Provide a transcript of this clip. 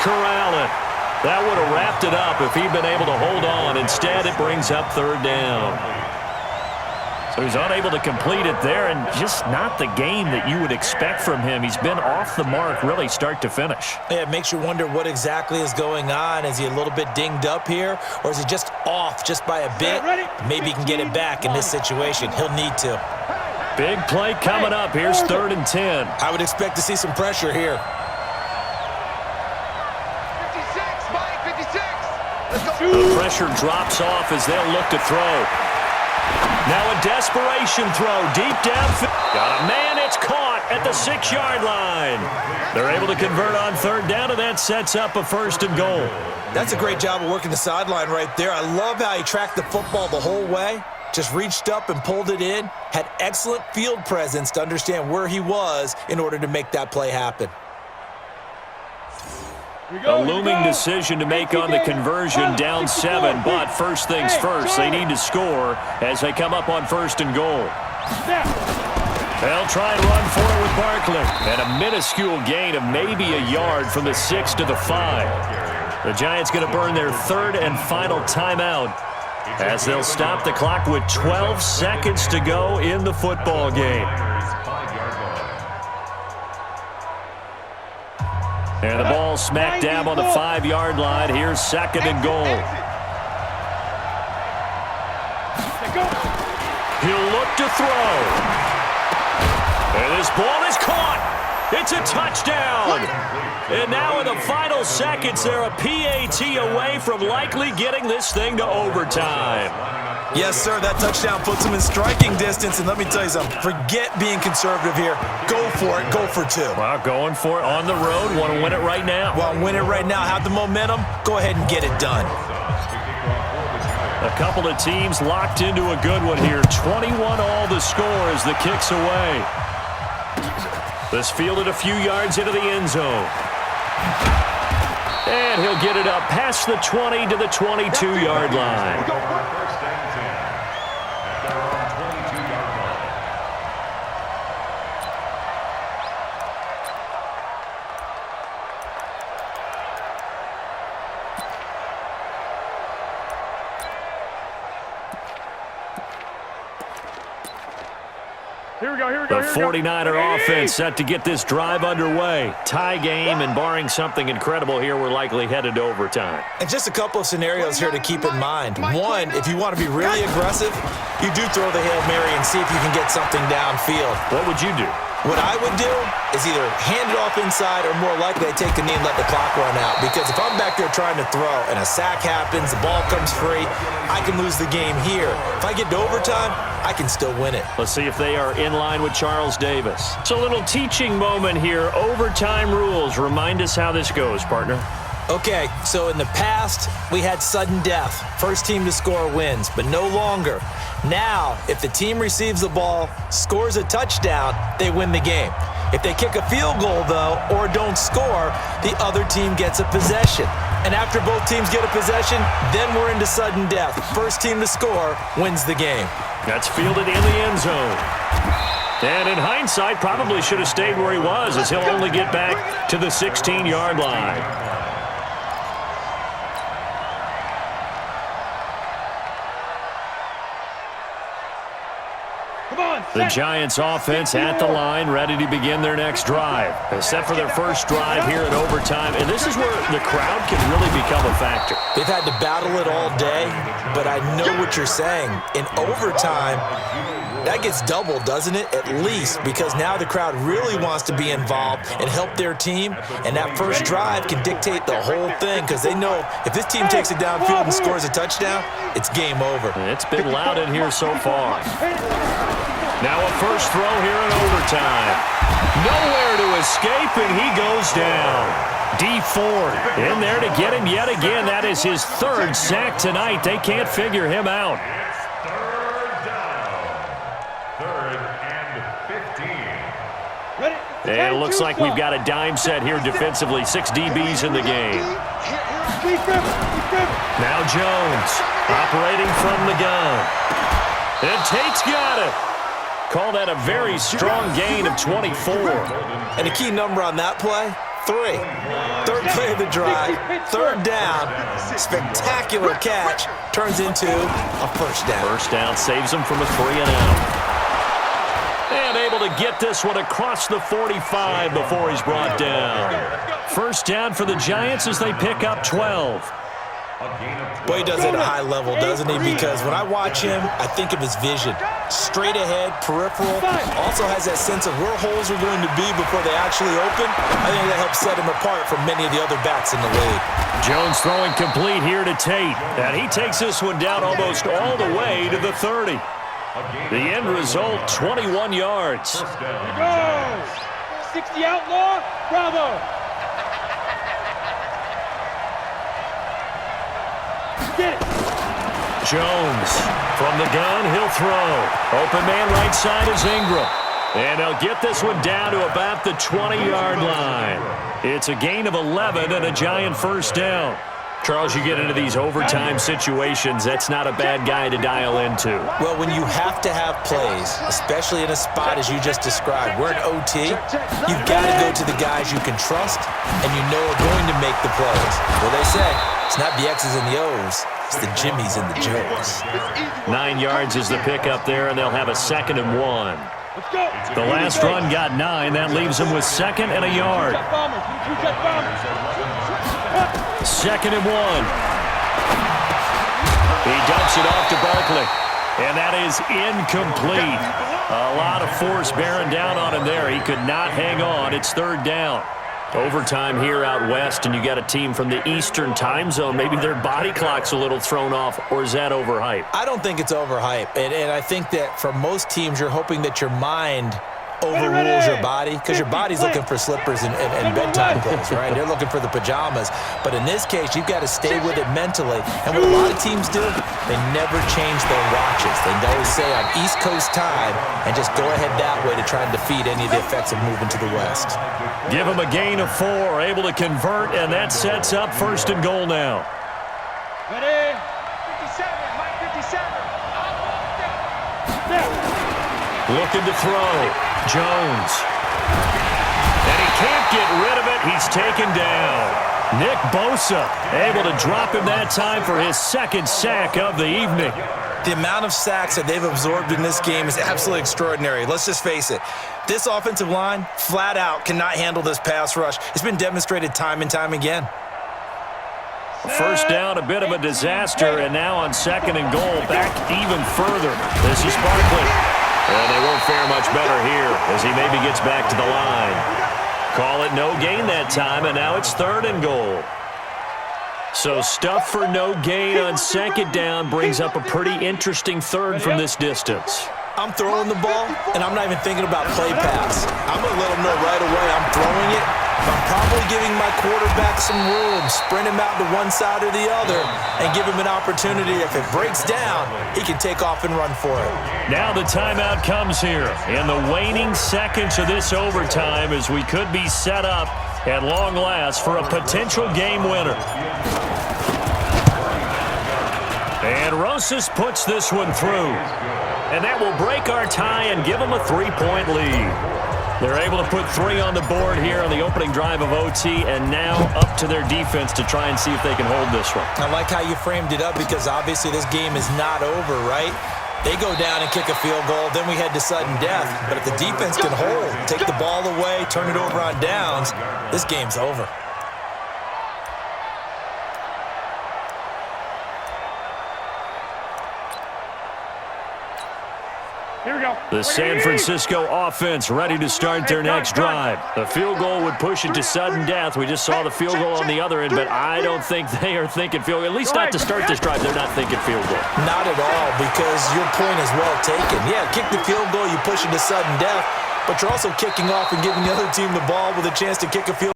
corral it. That would have wrapped it up if he'd been able to hold on. Instead, it brings up third down. So he's unable to complete it there, and just not the game that you would expect from him. He's been off the mark really start to finish. Yeah, it makes you wonder what exactly is going on. Is he a little bit dinged up here, or is he just off just by a bit? Maybe he can get it back in this situation. He'll need to. Big play coming up. Here's 3rd and 10. I would expect to see some pressure here. The pressure drops off as they'll look to throw. Now a desperation throw deep downfield. Got a man. It's caught at the 6-yard line. They're able to convert on 3rd down, and that sets up a 1st and goal. That's a great job of working the sideline right there. I love how he tracked the football the whole way. Just reached up and pulled it in. Had excellent field presence to understand where he was in order to make that play happen. A looming decision to make on the conversion, down 7, but first things first, they need to score as they come up on 1st and goal. They'll try and run for it with Barkley. And a minuscule gain of maybe a yard from the 6 to the 5. The Giants going to burn their 3rd and final timeout as they'll stop the clock with 12 seconds to go in the football game. And the ball smack dab on the 5-yard line. Here's 2nd and goal. He'll look to throw. And this ball is caught. It's a touchdown. And now in the final seconds, they're a PAT away from likely getting this thing to overtime. Yes, sir, that touchdown puts him in striking distance, and let me tell you something. Forget being conservative here. Go for it. Go for 2. Well, going for it on the road. Want to win it right now? Want to win it right now. Have the momentum. Go ahead and get it done. A couple of teams locked into a good one here. 21 all the score as the kick's away. This fielded a few yards into the end zone. And he'll get it up past the 20 to the 22-yard line. The 49er offense set to get this drive underway. Tie game, and barring something incredible here, we're likely headed to overtime. And just a couple of scenarios here to keep in mind. One, if you want to be really aggressive, you do throw the Hail Mary and see if you can get something downfield. What would you do? What I would do is either hand it off inside or more likely I take the knee and let the clock run out. Because if I'm back there trying to throw and a sack happens, the ball comes free, I can lose the game here. If I get to overtime, I can still win it. Let's see if they are in line with Charles Davis. It's a little teaching moment here. Overtime rules. Remind us how this goes, partner. Okay, so in the past, we had sudden death. First team to score wins, but no longer. Now, if the team receives the ball, scores a touchdown, they win the game. If they kick a field goal, though, or don't score, the other team gets a possession. And after both teams get a possession, then we're into sudden death. First team to score wins the game. That's fielded in the end zone. And in hindsight, probably should have stayed where he was, as he'll only get back to the 16-yard line. The Giants offense at the line, ready to begin their next drive. They're set for their first drive here in overtime, and this is where the crowd can really become a factor. They've had to battle it all day, but I know what you're saying. In overtime, that gets doubled, doesn't it? At least, because now the crowd really wants to be involved and help their team, and that first drive can dictate the whole thing because they know if this team takes it downfield and scores a touchdown, it's game over. It's been loud in here so far. Now a first throw here in overtime. Nowhere to escape, and he goes down. D Ford in there to get him yet again. That is his 3rd sack tonight. They can't figure him out. And it looks like we've got a dime set here defensively. 6 DBs in the game. Now Jones operating from the gun. And Tate's got it. Call that a very strong gain of 24. And a key number on that play, 3. Third play of the drive, third down, spectacular catch, turns into a first down. First down saves him from a 3-and-out. And able to get this one across the 45 before he's brought down. First down for the Giants as they pick up 12. Boy, he does it at a high level, doesn't he? Because when I watch him, I think of his vision. Straight ahead, peripheral. Also has that sense of where holes are going to be before they actually open. I think that helps set him apart from many of the other backs in the league. Jones throwing complete here to Tate. And he takes this one down almost all the way to the 30. The end result, 21 yards. Go! 60 outlaw, bravo! Get it! Jones from the gun, he'll throw. Open man right side is Ingram. And they'll get this one down to about the 20-yard line. It's a gain of 11 and a Giant first down. Charles, you get into these overtime situations, that's not a bad guy to dial into. Well, when you have to have plays, especially in a spot as you just described, we're in OT, you've got to go to the guys you can trust and you know are going to make the plays. Well, they say it's not the X's and the O's, it's the Jimmies and the Joes. 9 yards is the pickup there, and they'll have a 2nd and 1. The last run got 9. That leaves them with 2nd and a yard. 2nd and 1. He dumps it off to Barkley. And that is incomplete. A lot of force bearing down on him there. He could not hang on. It's 3rd down. Overtime here out west, and you got a team from the Eastern time zone. Maybe their body clock's a little thrown off, or is that overhyped? I don't think it's overhyped. And I think that for most teams, you're hoping that your mind overrules your body because your body's looking for slippers and bedtime clothes, right? They're looking for the pajamas. But in this case, you've got to stay with it mentally. And what a lot of teams do, they never change their watches. They always say on East Coast time and just go ahead that way to try and defeat any of the effects of moving to the West. Give them a gain of 4, able to convert, and that sets up 1st and goal now. Ready? 57, Mike 57. Looking to throw. Jones. And he can't get rid of it. He's taken down. Nick Bosa able to drop him that time for his 2nd sack of the evening. The amount of sacks that they've absorbed in this game is absolutely extraordinary. Let's just face it. This offensive line, flat out, cannot handle this pass rush. It's been demonstrated time and time again. First down, a bit of a disaster, and now on 2nd and goal, back even further. This is Barkley. And they won't fare much better here as he maybe gets back to the line. Call it no gain that time, and now it's 3rd and goal. So stuff for no gain on 2nd down brings up a pretty interesting 3rd from this distance. I'm throwing the ball, and I'm not even thinking about play pass. I'm going to let him know right away I'm throwing it. I'm probably giving my quarterback some room, sprint him out to one side or the other, and give him an opportunity. If it breaks down, he can take off and run for it. Now the timeout comes here in the waning seconds of this overtime as we could be set up at long last for a potential game winner. And Rosas puts this one through. And that will break our tie and give them a 3-point lead. They're able to put 3 on the board here on the opening drive of OT, and now up to their defense to try and see if they can hold this one. I like how you framed it up because obviously this game is not over, right? They go down and kick a field goal, then we head to sudden death. But if the defense can hold, take the ball away, turn it over on downs, this game's over. Here we go. The San Francisco offense ready to start their next drive. The field goal would push it to sudden death. We just saw the field goal on the other end, but I don't think they are thinking field goal. At least not to start this drive. They're not thinking field goal. Not at all, because your point is well taken. Yeah, kick the field goal, you push it to sudden death, but you're also kicking off and giving the other team the ball with a chance to kick a field goal.